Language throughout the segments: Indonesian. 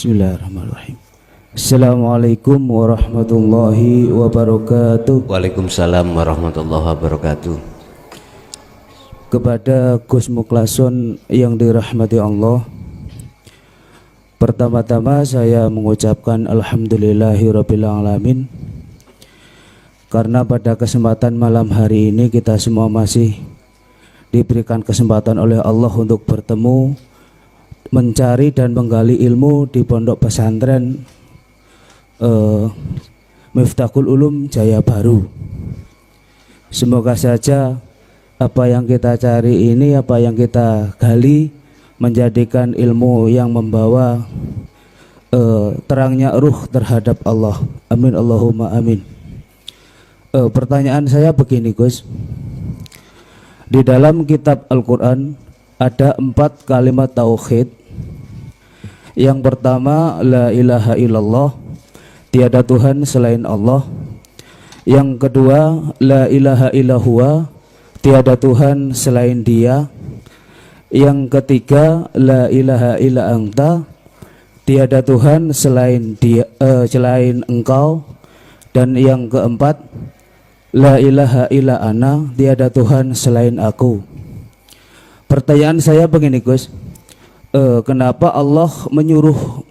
Bismillahirrahmanirrahim. Assalamualaikum warahmatullahi wabarakatuh. Waalaikumsalam warahmatullahi wabarakatuh. Kepada Gus Muklason yang dirahmati Allah, pertama-tama saya mengucapkan alhamdulillahirabbil alamin, karena pada kesempatan malam hari ini kita semua masih diberikan kesempatan oleh Allah untuk bertemu, mencari dan menggali ilmu di pondok pesantren Miftahul Ulum Jaya Baru. Semoga saja apa yang kita cari ini, apa yang kita gali, menjadikan ilmu yang membawa terangnya ruh terhadap Allah. Amin Allahumma amin. Pertanyaan saya begini Gus, di dalam kitab Al-Quran ada 4 kalimat tauhid. Yang pertama, la ilaha illallah, tiada Tuhan selain Allah. Yang kedua, la ilaha illallah, tiada Tuhan selain Dia. Yang ketiga, la ilaha illa anta, tiada Tuhan selain Dia, selain Engkau. Dan yang keempat, la ilaha illa ana, tiada Tuhan selain aku. Pertanyaan saya begini Gus, kenapa Allah menyuruh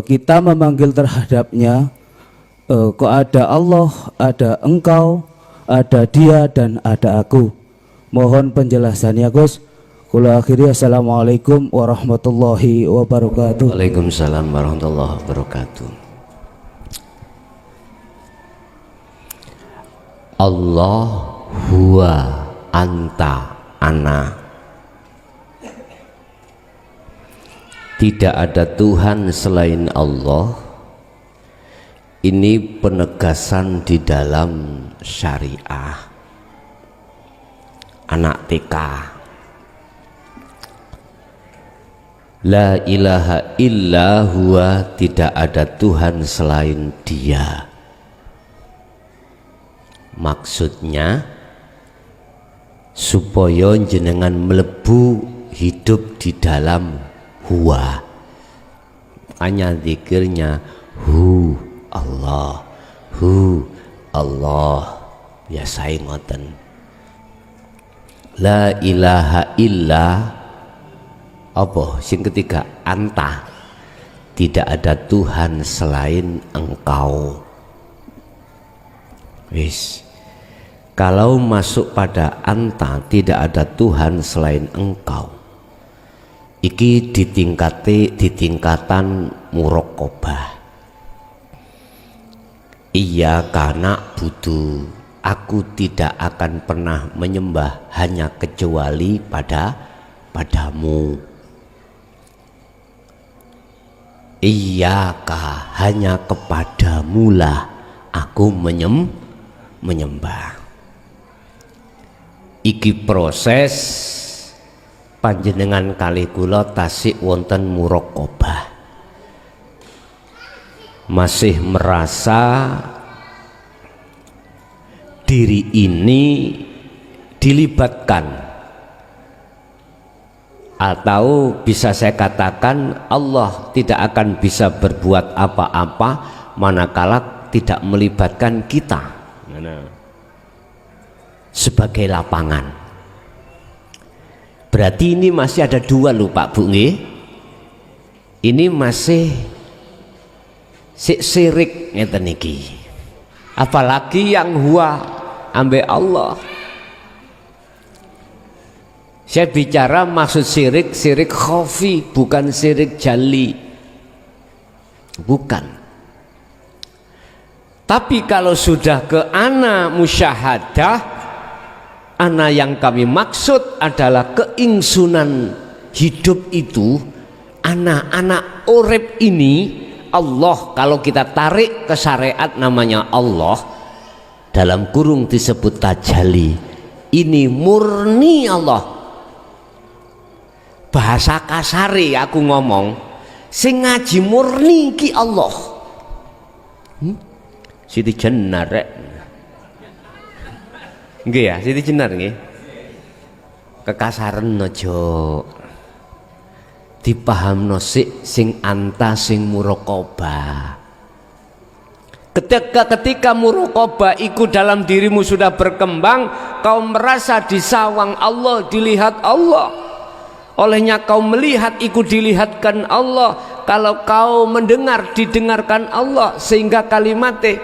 kita memanggil terhadapnya? Kok ada Allah, ada Engkau, ada Dia, dan ada aku? Mohon penjelasannya Gus. Kula akhiri, assalamualaikum warahmatullahi wabarakatuh. Waalaikumsalam warahmatullahi wabarakatuh. Allah huwa anta ana. Tidak ada Tuhan selain Allah. Ini penegasan di dalam syariah. Anak TK. La ilaha illa huwa, tidak ada Tuhan selain Dia. Maksudnya supaya jenengan melebu hidup di dalam huwa, hanya zikirnya hu Allah, hu Allah, biasa ngoten. La ilaha illa apa sing ketiga, anta, tidak ada Tuhan selain Engkau. Wis, kalau masuk pada anta, tidak ada Tuhan selain Engkau, iki di tingkatan muraqabah. Iya karena butuh, aku tidak akan pernah menyembah hanya kecuali padamu. Iyaka, hanya kepadamulah aku menyembah. Iki proses panjenengan kali kula tasik wonten muraqabah, masih merasa diri ini dilibatkan, atau bisa saya katakan Allah tidak akan bisa berbuat apa-apa manakala tidak melibatkan kita sebagai lapangan. Berarti ini masih ada 2 lho Pak Bu nggih. Ini masih sirik ngeten iki. Apalagi yang huwa ambe Allah. Saya bicara maksud sirik, sirik khafi, bukan sirik jali. Bukan. Tapi kalau sudah ke ana musyahadah, ana yang kami maksud adalah keingsunan hidup itu, anak-anak urip ini Allah. Kalau kita tarik ke syariat namanya Allah, dalam kurung disebut tajalli. Ini murni Allah. Bahasa kasari aku ngomong, sing ngaji murni ki Allah. Siti Jenar rek. Nggih ya, Siti Jenar nggih. Kekasaran aja. dipahamno sing anta sing muraqabah. Ketika muraqabah iku dalam dirimu sudah berkembang, kau merasa disawang Allah, dilihat Allah. Olehnya kau melihat iku dilihatkan Allah. Kalau kau mendengar didengarkan Allah, sehingga kalimatnya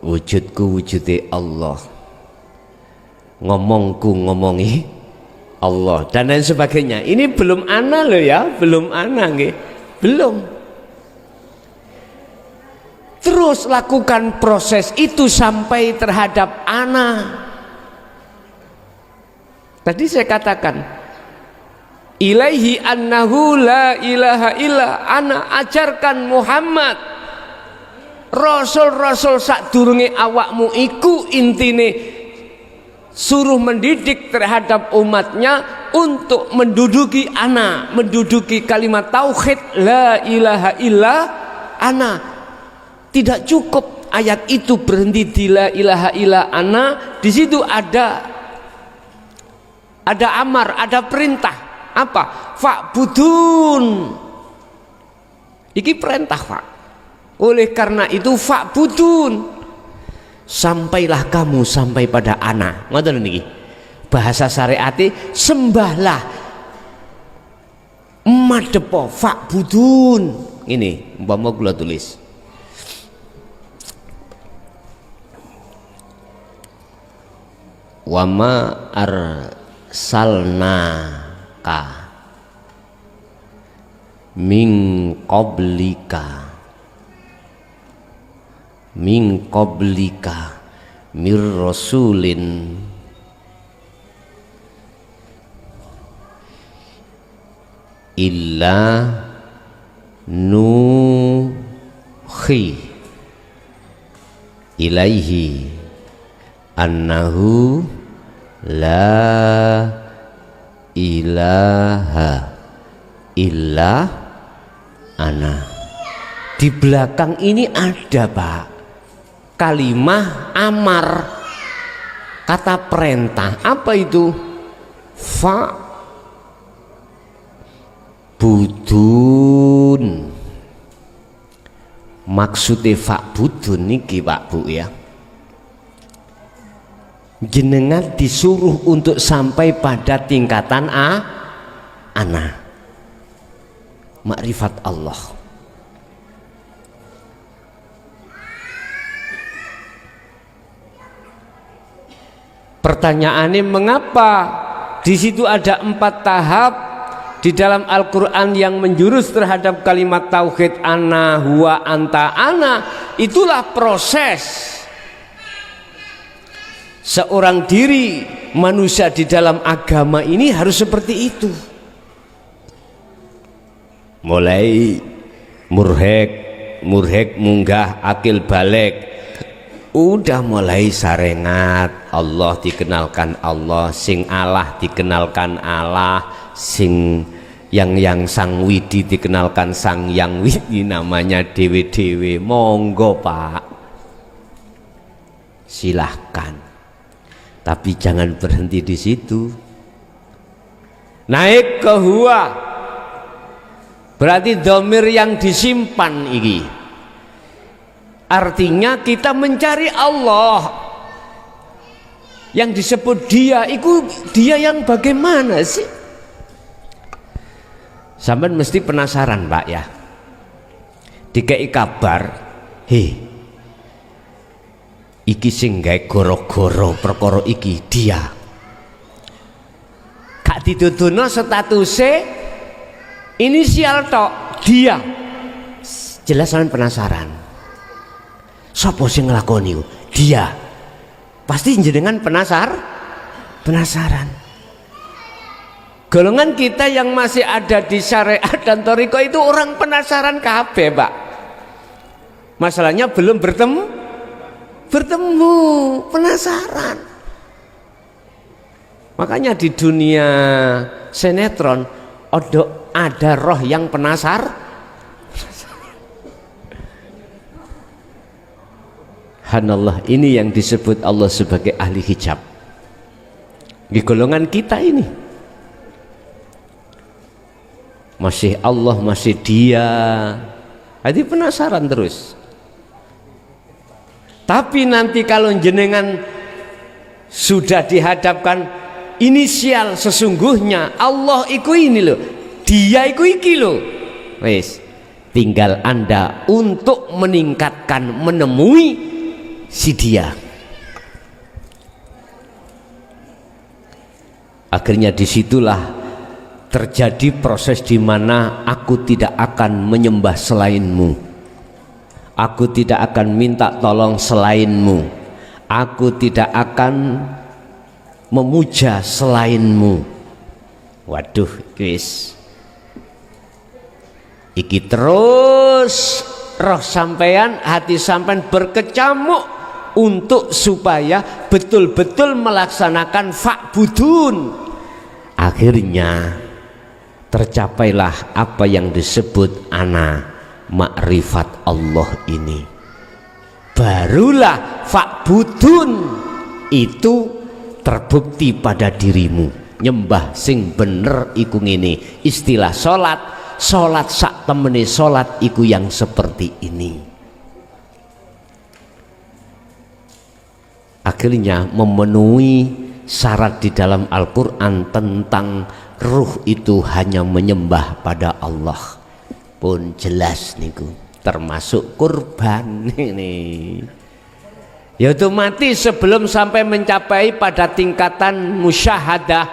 wujudku wujude Allah, ngomongku ngomongi Allah, dan lain sebagainya. Ini belum ana loh ya, belum ana nggih, belum. Terus lakukan proses itu sampai terhadap ana. Tadi saya katakan ilaihi annahu la ilaha illa ana, ajarkan Muhammad rasul-rasul sadurunge awakmu iku intine suruh mendidik terhadap umatnya untuk menduduki ana, menduduki kalimat tauhid la ilaha illa ana. Tidak cukup ayat itu berhenti di la ilaha illa ana, di situ ada amar, ada perintah. Apa? Fa'budun. Iki perintah, Pak. Oleh karena itu fa'budun, sampailah kamu sampai pada ana. Ngoten niki. Bahasa syariate sembahlah. Madepo fa'budun. Ini umpama kula tulis. Wama arsalnaka min qablika mir rasulin illa nuhi ilaihi annahu la ilaha illa ana. Di belakang ini ada, Pak, kalimah amar, kata perintah. Apa itu? Fa budun. Maksudnya fa budun niki Pak Bu ya, jenengan disuruh untuk sampai pada tingkatan ana, makrifat Allah. Pertanyaannya, mengapa di situ ada 4 tahap di dalam Al-Quran yang menjurus terhadap kalimat tauhid ana, huwa, anta, ana? Itulah proses seorang diri manusia di dalam agama ini harus seperti itu. Mulai murhek munggah akil balik, udah mulai sarengat Allah dikenalkan Allah, sing Allah dikenalkan Allah, sing yang sang widi dikenalkan sang yang widi, namanya dewe-dewe. Monggo Pak, silahkan. Tapi jangan berhenti di situ. Naik ke huwa, berarti dhamir yang disimpan ini. Artinya kita mencari Allah. Yang disebut dia, itu dia yang bagaimana sih? Sampai mesti penasaran Pak ya. Dikei kabar, iki sing gawe goro-goro perkara iki dia. Gak dituduhno statuse inisial tok, dia. Jelas sampean penasaran. Sapa sing nglakoni? Dia. Pasti jenengan penasaran. Golongan kita yang masih ada di syariat dan thariqah itu orang penasaran kabeh, Pak. Masalahnya belum bertemu, penasaran. Makanya di dunia sinetron ada roh yang Subhanallah, ini yang disebut Allah sebagai ahli hijab di golongan kita ini. masih Allah, masih dia. Jadi penasaran terus. Tapi nanti kalau jenengan sudah dihadapkan inisial sesungguhnya Allah iku ini loh, dia iku iki loh, wes tinggal Anda untuk meningkatkan, menemui si dia. Akhirnya disitulah terjadi proses di mana aku tidak akan menyembah selainmu, aku tidak akan minta tolong selainmu, aku tidak akan memuja selainmu. Waduh guys, iki terus roh sampean, hati sampean berkecamuk untuk supaya betul-betul melaksanakan fa'budun. Akhirnya tercapailah apa yang disebut ana makrifat Allah ini. Barulah fa'budun itu terbukti pada dirimu. Nyembah sing bener iku ngene. Istilah salat, salat sak temene salat iku yang seperti ini. Akhirnya memenuhi syarat di dalam Al-Quran tentang ruh itu hanya menyembah pada Allah pun jelas niku, termasuk kurban ini. Ya otomatis sebelum sampai mencapai pada tingkatan musyahadah,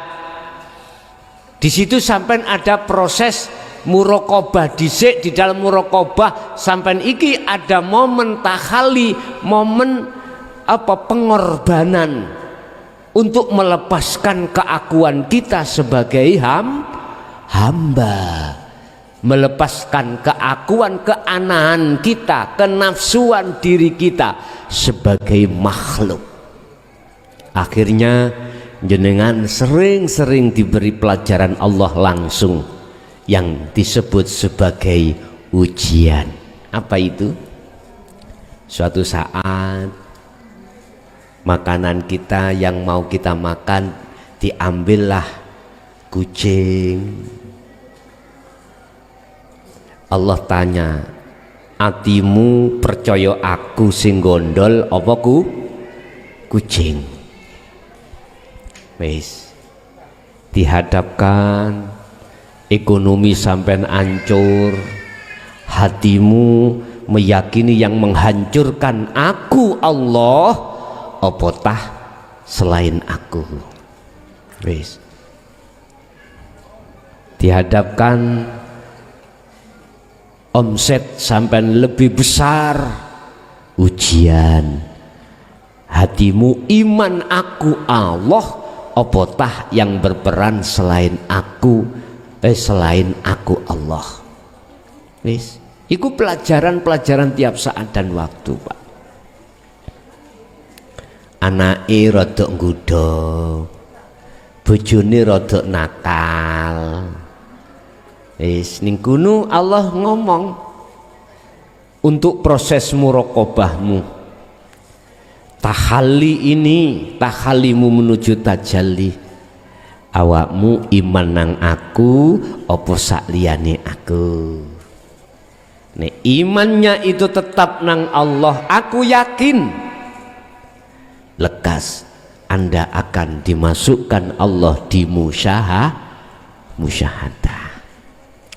di situ sampai ada proses muraqabah dhisik. Di dalam muraqabah sampai iki ada momen tahalli, momen pengorbanan untuk melepaskan keakuan kita sebagai hamba, melepaskan keakuan, keanahan kita, kenafsuan diri kita sebagai makhluk. Akhirnya jenengan sering-sering diberi pelajaran Allah langsung yang disebut sebagai ujian. Apa itu? Suatu saat makanan kita yang mau kita makan diambillah kucing. Allah tanya, atimu percaya aku sing gondol apa kucing? Wis dihadapkan, ekonomi sampean hancur, hatimu meyakini yang menghancurkan aku Allah apa tah selain aku. Wis dihadapkan omset sampai lebih besar, ujian hatimu, iman aku Allah apa tah yang berperan selain aku, selain aku Allah. Wis iku pelajaran-pelajaran tiap saat dan waktu, Pak. Anake rada nggodha, bojone rada nakal. Wis ning kono Allah ngomong untuk proses muraqabahmu. Tahalli ini, tahallimu menuju tajalli. Awakmu iman nang aku apa sak liyane aku. Nek imannya itu tetap nang Allah, aku yakin lekas Anda akan dimasukkan Allah di musyahadah.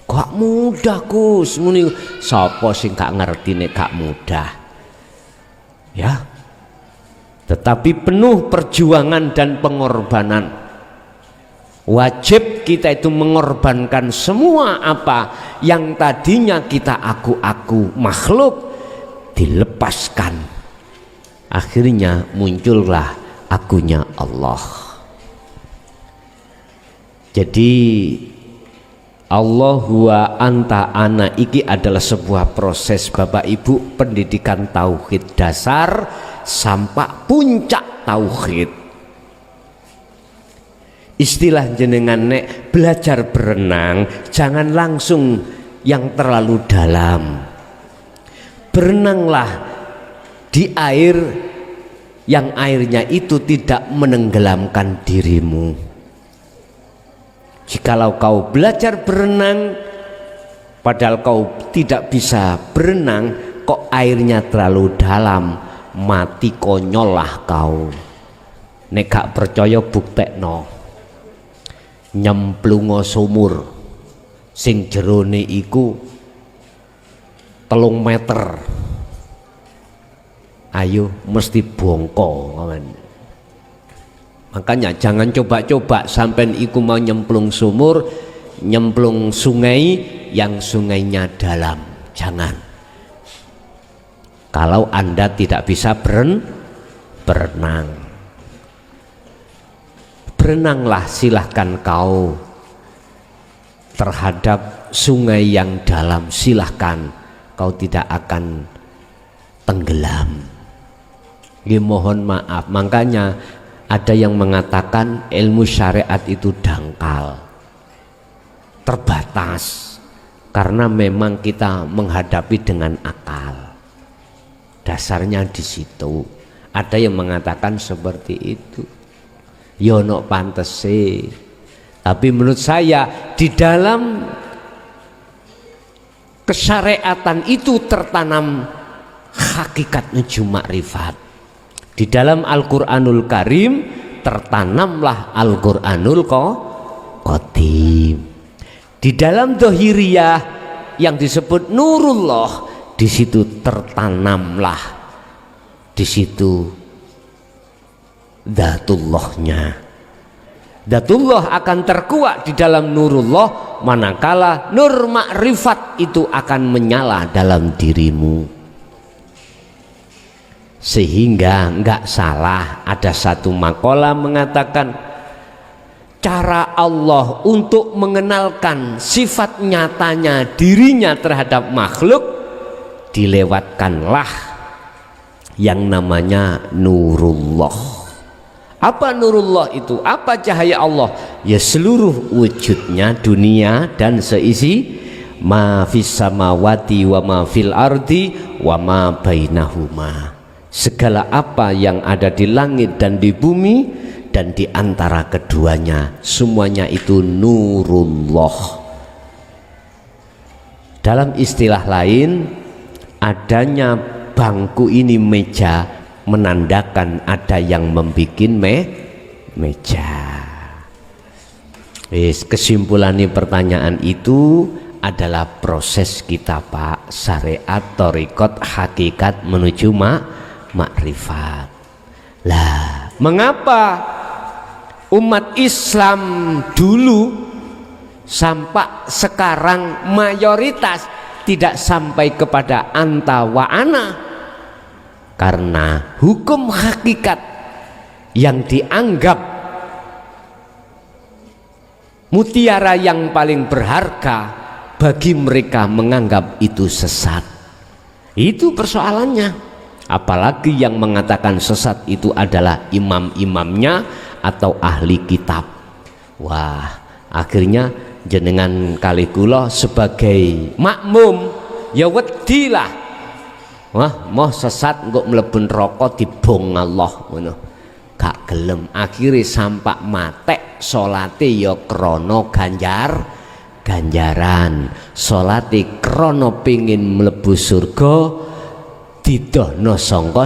Kok mudah Gus muni, sapa sing gak ngerti nek gak mudah ya, tetapi penuh perjuangan dan pengorbanan. Wajib kita itu mengorbankan semua apa yang tadinya kita aku makhluk, dilepaskan. Akhirnya muncullah akunya Allah. Jadi Allah wa anta ana iki adalah sebuah proses Bapak Ibu pendidikan tauhid dasar sampai puncak tauhid. Istilah jenengan nek belajar berenang jangan langsung yang terlalu dalam. Berenanglah di air yang airnya itu tidak menenggelamkan dirimu. Jikalau kau belajar berenang padahal kau tidak bisa berenang, kok airnya terlalu dalam, mati konyol lah kau. Nek gak percaya buktekno, nyemplungo sumur sing jerone iku 3 meter, ayo mesti bongko. Makanya jangan coba-coba sampai iku mau nyemplung sumur, nyemplung sungai yang sungainya dalam, jangan. Kalau Anda tidak bisa berenang, berenanglah silahkan kau terhadap sungai yang dalam, silahkan kau tidak akan tenggelam. Mohon maaf, makanya ada yang mengatakan ilmu syariat itu dangkal, terbatas, karena memang kita menghadapi dengan akal. Dasarnya di situ. Ada yang mengatakan seperti itu. Yono pantese. Tapi menurut saya di dalam kesyariatan itu tertanam hakikat nuju makrifat. Di dalam Al-Qur'anul Karim tertanamlah Al-Qur'anul Qadim. Di dalam Dhahiriyah yang disebut Nurullah, di situ tertanamlah, di situ Dzatullahnya. Dzatullah akan terkuat di dalam Nurullah, manakala nur makrifat itu akan menyala dalam dirimu. Sehingga enggak salah, ada satu makalah mengatakan cara Allah untuk mengenalkan sifat nyatanya dirinya terhadap makhluk, dilewatkanlah yang namanya Nurullah. Apa Nurullah itu? Apa cahaya Allah? Ya seluruh wujudnya dunia dan seisi ma fis samawati wa ma fil ardi wa ma bainahuma. Segala apa yang ada di langit dan di bumi dan di antara keduanya, semuanya itu Nurullah. Dalam istilah lain, adanya bangku ini, meja, menandakan ada yang membuat meja. Kesimpulan pertanyaan itu adalah proses kita, Pak, syariat, thariqat, hakikat menuju makrifat. Lah, mengapa umat Islam dulu sampai sekarang mayoritas tidak sampai kepada anta wa ana? Karena hukum hakikat yang dianggap mutiara yang paling berharga, bagi mereka menganggap itu sesat. Itu persoalannya. Apalagi yang mengatakan sesat itu adalah imam-imamnya atau ahli kitab. Wah, akhirnya jenengan kali kula sebagai makmum ya wedilah. Wah, mau sesat engko mlebu neraka dibong Allah ngono. Gak gelem, akhirnya sampak matek salate ya krana ganjaran. Salate krana pengin mlebu surga, didohno sangka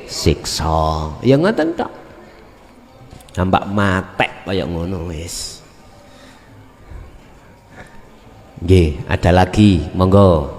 siksa. Ya ngoten tok. Sampak matek kaya ngono wis. Nggih, ada lagi, monggo.